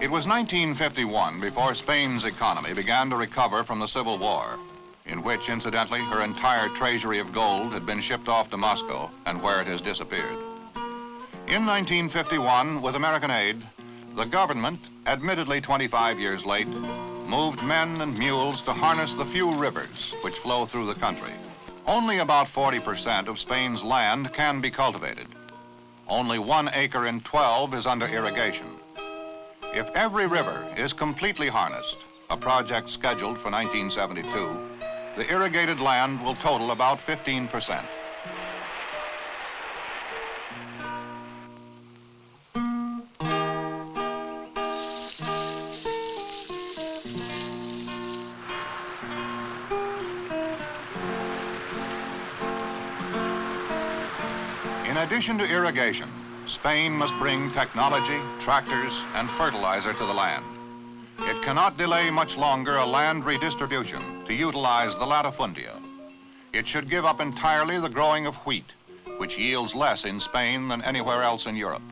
It was 1951 before Spain's economy began to recover from the Civil War, in which, incidentally, her entire treasury of gold had been shipped off to Moscow and where it has disappeared. In 1951, with American aid, the government, admittedly 25 years late, moved men and mules to harness the few rivers which flow through the country. Only about 40% of Spain's land can be cultivated. Only 1 acre in 12 is under irrigation. If every river is completely harnessed, a project scheduled for 1972, the irrigated land will total about 15%. In addition to irrigation, Spain must bring technology, tractors, and fertilizer to the land. It cannot delay much longer a land redistribution to utilize the latifundia. It should give up entirely the growing of wheat, which yields less in Spain than anywhere else in Europe.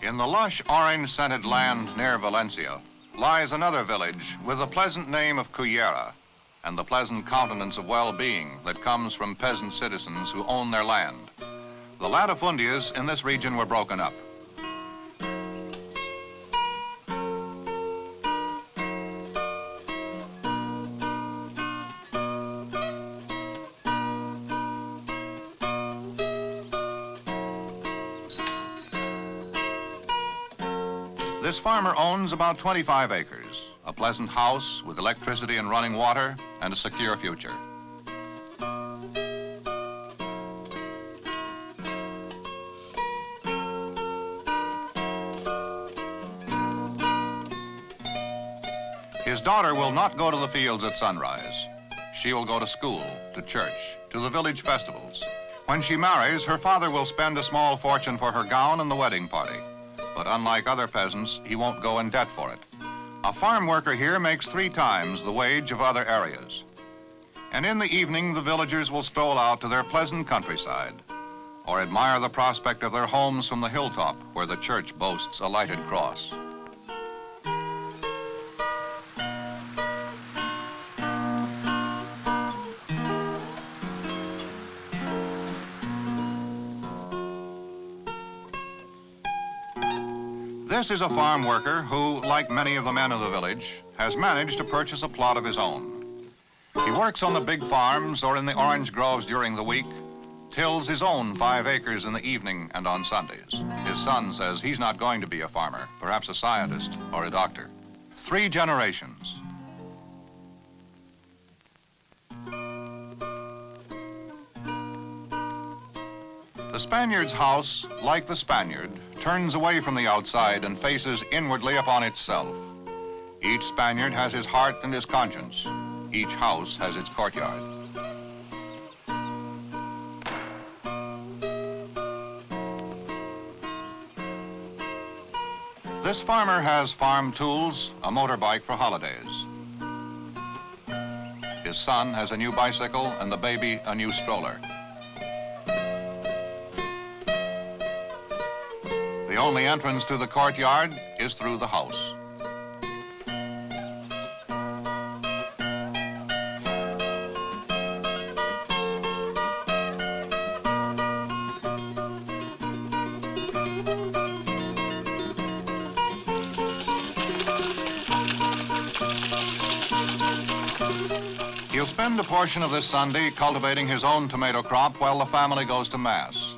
In the lush orange-scented land near Valencia lies another village with the pleasant name of Cullera and the pleasant countenance of well-being that comes from peasant citizens who own their land. The latifundias in this region were broken up. This farmer owns about 25 acres, a pleasant house with electricity and running water, and a secure future. His daughter will not go to the fields at sunrise. She will go to school, to church, to the village festivals. When she marries, her father will spend a small fortune for her gown and the wedding party. But unlike other peasants, he won't go in debt for it. A farm worker here makes 3 times the wage of other areas. And in the evening, the villagers will stroll out to their pleasant countryside or admire the prospect of their homes from the hilltop where the church boasts a lighted cross. This is a farm worker who, like many of the men of the village, has managed to purchase a plot of his own. He works on the big farms or in the orange groves during the week, tills his own 5 acres in the evening and on Sundays. His son says he's not going to be a farmer, perhaps a scientist or a doctor. 3 generations. The Spaniard's house, like the Spaniard, turns away from the outside and faces inwardly upon itself. Each Spaniard has his heart and his conscience. Each house has its courtyard. This farmer has farm tools, a motorbike for holidays. His son has a new bicycle and the baby a new stroller. The only entrance to the courtyard is through the house. He'll spend a portion of this Sunday cultivating his own tomato crop while the family goes to Mass.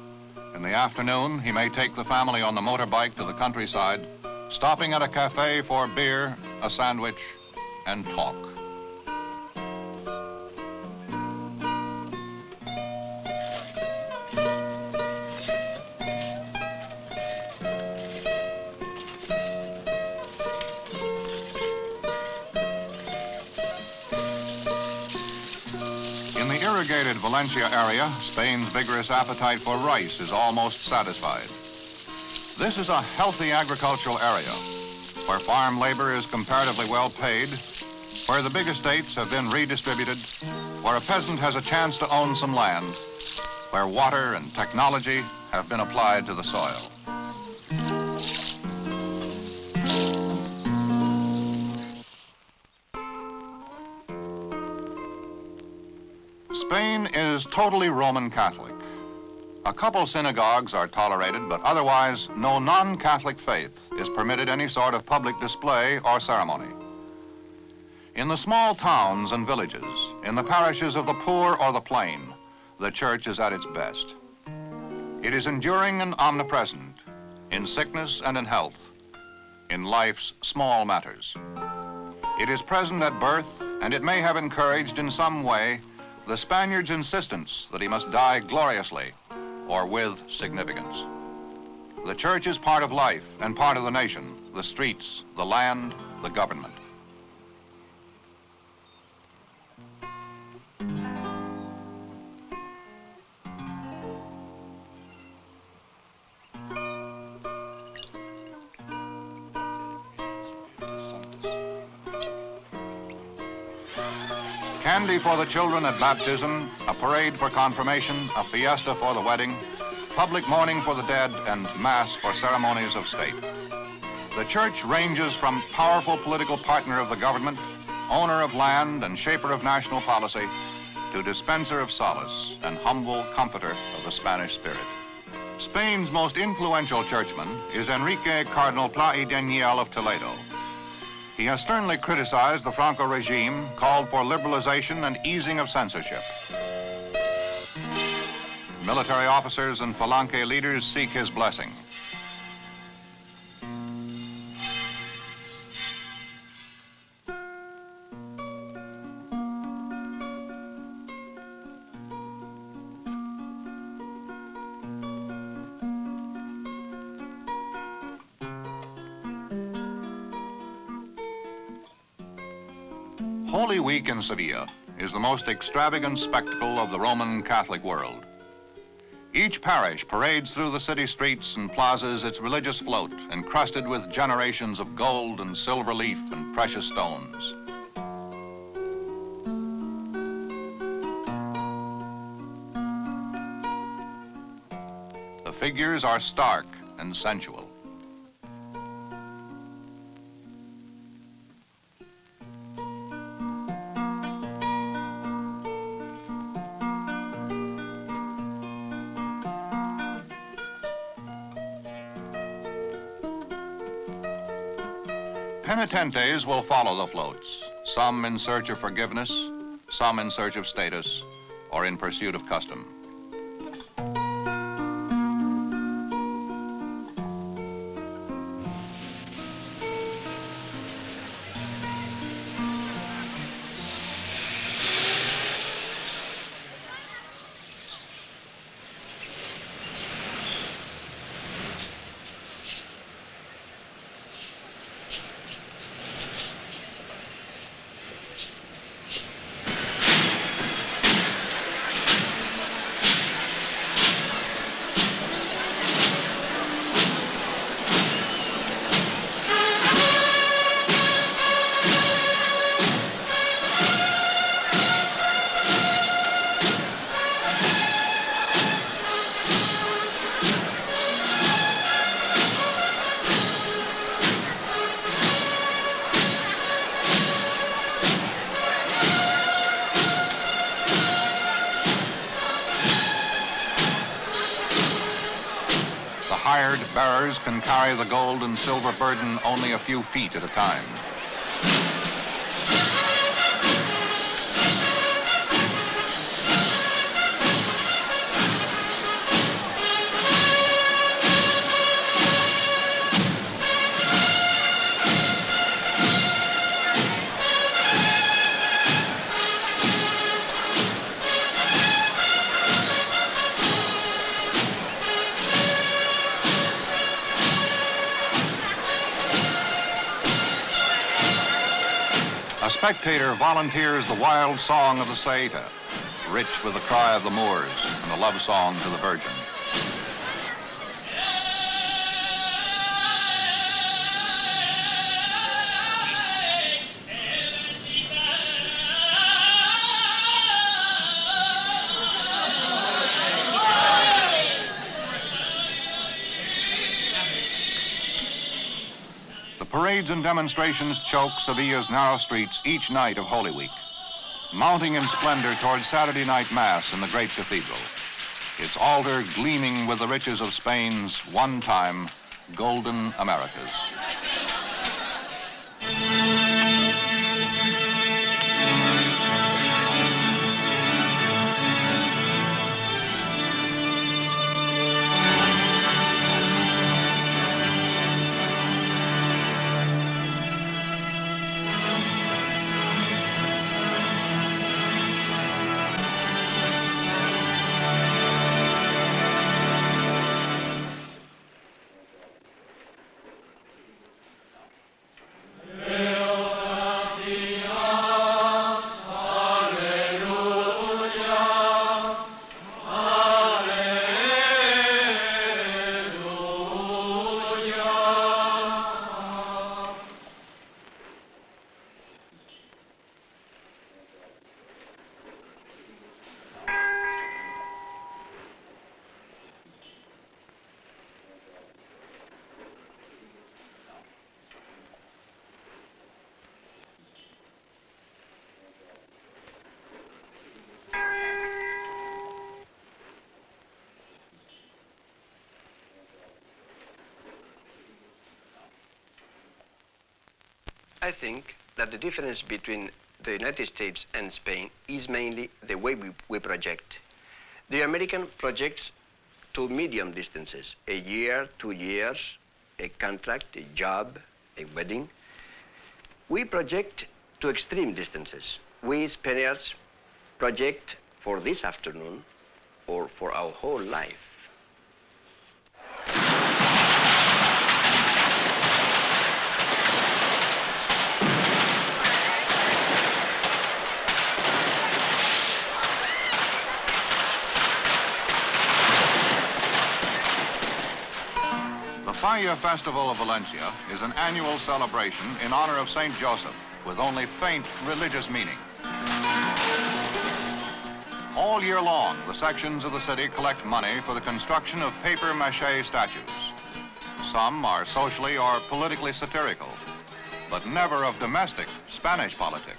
In the afternoon, he may take the family on the motorbike to the countryside, stopping at a cafe for beer, a sandwich, and talk. In the irrigated Valencia area, Spain's vigorous appetite for rice is almost satisfied. This is a healthy agricultural area where farm labor is comparatively well paid, where the big estates have been redistributed, where a peasant has a chance to own some land, where water and technology have been applied to the soil. Spain is totally Roman Catholic. A couple synagogues are tolerated, but otherwise no non-Catholic faith is permitted any sort of public display or ceremony. In the small towns and villages, in the parishes of the poor or the plain, the church is at its best. It is enduring and omnipresent, in sickness and in health, in life's small matters. It is present at birth, and it may have encouraged in some way the Spaniard's insistence that he must die gloriously or with significance. The church is part of life and part of the nation, the streets, the land, the government. Candy for the children at baptism, a parade for confirmation, a fiesta for the wedding, public mourning for the dead, and mass for ceremonies of state. The church ranges from powerful political partner of the government, owner of land and shaper of national policy, to dispenser of solace and humble comforter of the Spanish spirit. Spain's most influential churchman is Enrique Cardinal Pla y Daniel of Toledo. He has sternly criticized the Franco regime, called for liberalization and easing of censorship. Military officers and Falange leaders seek his blessing. Holy Week in Sevilla is the most extravagant spectacle of the Roman Catholic world. Each parish parades through the city streets and plazas its religious float, encrusted with generations of gold and silver leaf and precious stones. The figures are stark and sensual. Penitentes will follow the floats, some in search of forgiveness, some in search of status, or in pursuit of custom. Hired bearers can carry the gold and silver burden only a few feet at a time. A spectator volunteers the wild song of the Saeta, rich with the cry of the Moors and the love song to the Virgin. parades and demonstrations choke Sevilla's narrow streets each night of Holy Week, mounting in splendor toward Saturday night Mass in the great cathedral, its altar gleaming with the riches of Spain's one-time golden Americas. I think that the difference between the United States and Spain is mainly the way we project. The American projects to medium distances, a year, 2 years, a contract, a job, a wedding. We project to extreme distances. We Spaniards project for this afternoon or for our whole life. The Falla Festival of Valencia is an annual celebration in honor of St. Joseph with only faint religious meaning. All year long, the sections of the city collect money for the construction of papier-mâché statues. Some are socially or politically satirical, but never of domestic Spanish politics.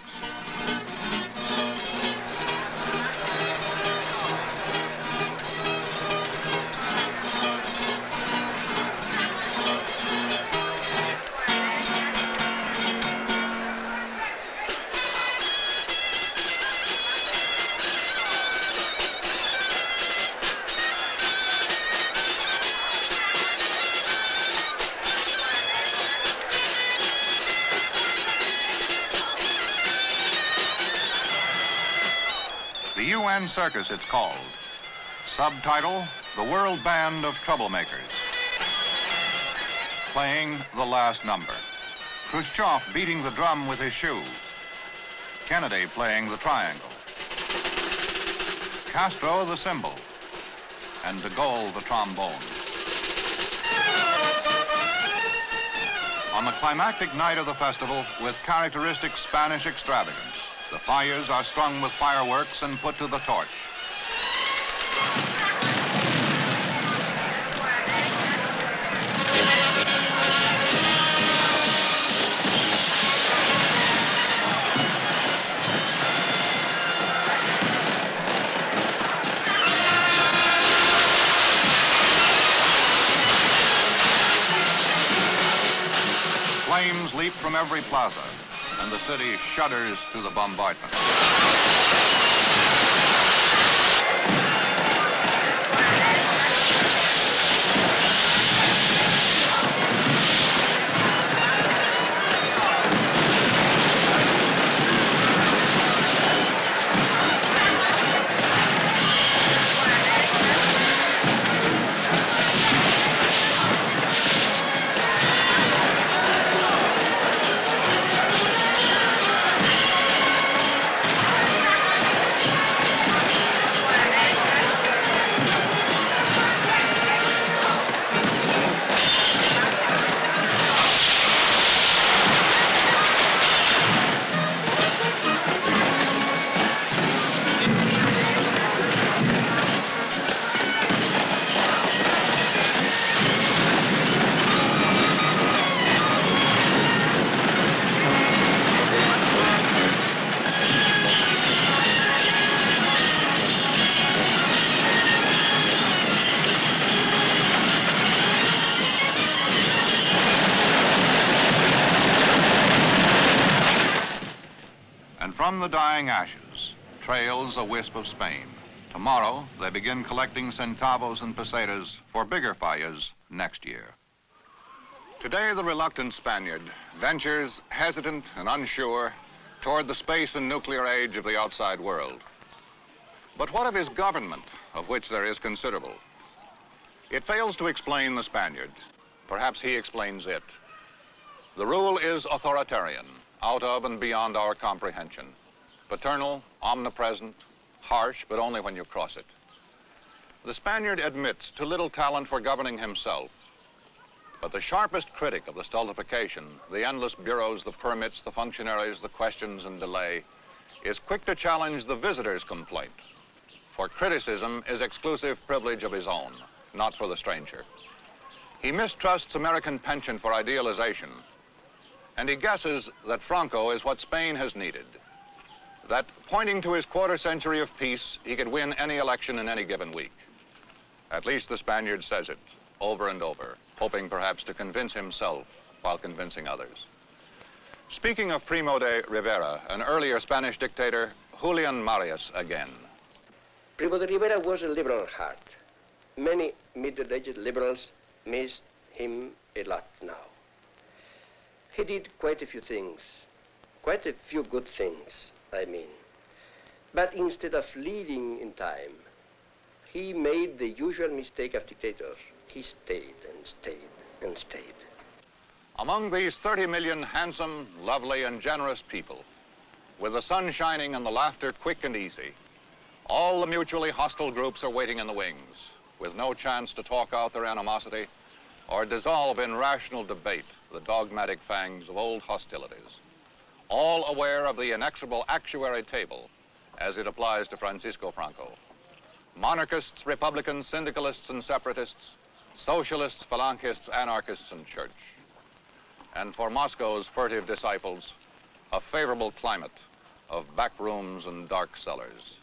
The UN Circus, it's called. Subtitle, The World Band of Troublemakers. Playing the last number. Khrushchev beating the drum with his shoe. Kennedy playing the triangle. Castro the cymbal. And de Gaulle the trombone. On the climactic night of the festival, with characteristic Spanish extravagance, the fires are strung with fireworks and put to the torch. Flames leap from every plaza, and the city shudders to the bombardment. From the dying ashes trails a wisp of Spain. Tomorrow, they begin collecting centavos and pesetas for bigger fallas next year. Today, the reluctant Spaniard ventures, hesitant and unsure, toward the space and nuclear age of the outside world. But what of his government, of which there is considerable? It fails to explain the Spaniard. Perhaps he explains it. The rule is authoritarian, out of and beyond our comprehension. Paternal, omnipresent, harsh, but only when you cross it. The Spaniard admits to little talent for governing himself. But the sharpest critic of the stultification, the endless bureaus, the permits, the functionaries, the questions and delay, is quick to challenge the visitor's complaint. For criticism is exclusive privilege of his own, not for the stranger. He mistrusts American penchant for idealization, and he guesses that Franco is what Spain has needed. That, pointing to his quarter century of peace, he could win any election in any given week. At least the Spaniard says it, over and over, hoping perhaps to convince himself while convincing others. Speaking of Primo de Rivera, an earlier Spanish dictator, Julian Marius again. Primo de Rivera was a liberal at heart. Many middle-aged liberals miss him a lot now. He did quite a few things, quite a few good things, I mean. But instead of living in time, he made the usual mistake of dictators. He stayed and stayed and stayed. Among these 30 million handsome, lovely, and generous people, with the sun shining and the laughter quick and easy, all the mutually hostile groups are waiting in the wings, with no chance to talk out their animosity or dissolve in rational debate the dogmatic fangs of old hostilities, all aware of the inexorable actuary table as it applies to Francisco Franco. Monarchists, republicans, syndicalists, and separatists, socialists, phalangists, anarchists, and church. And for Moscow's furtive disciples, a favorable climate of back rooms and dark cellars.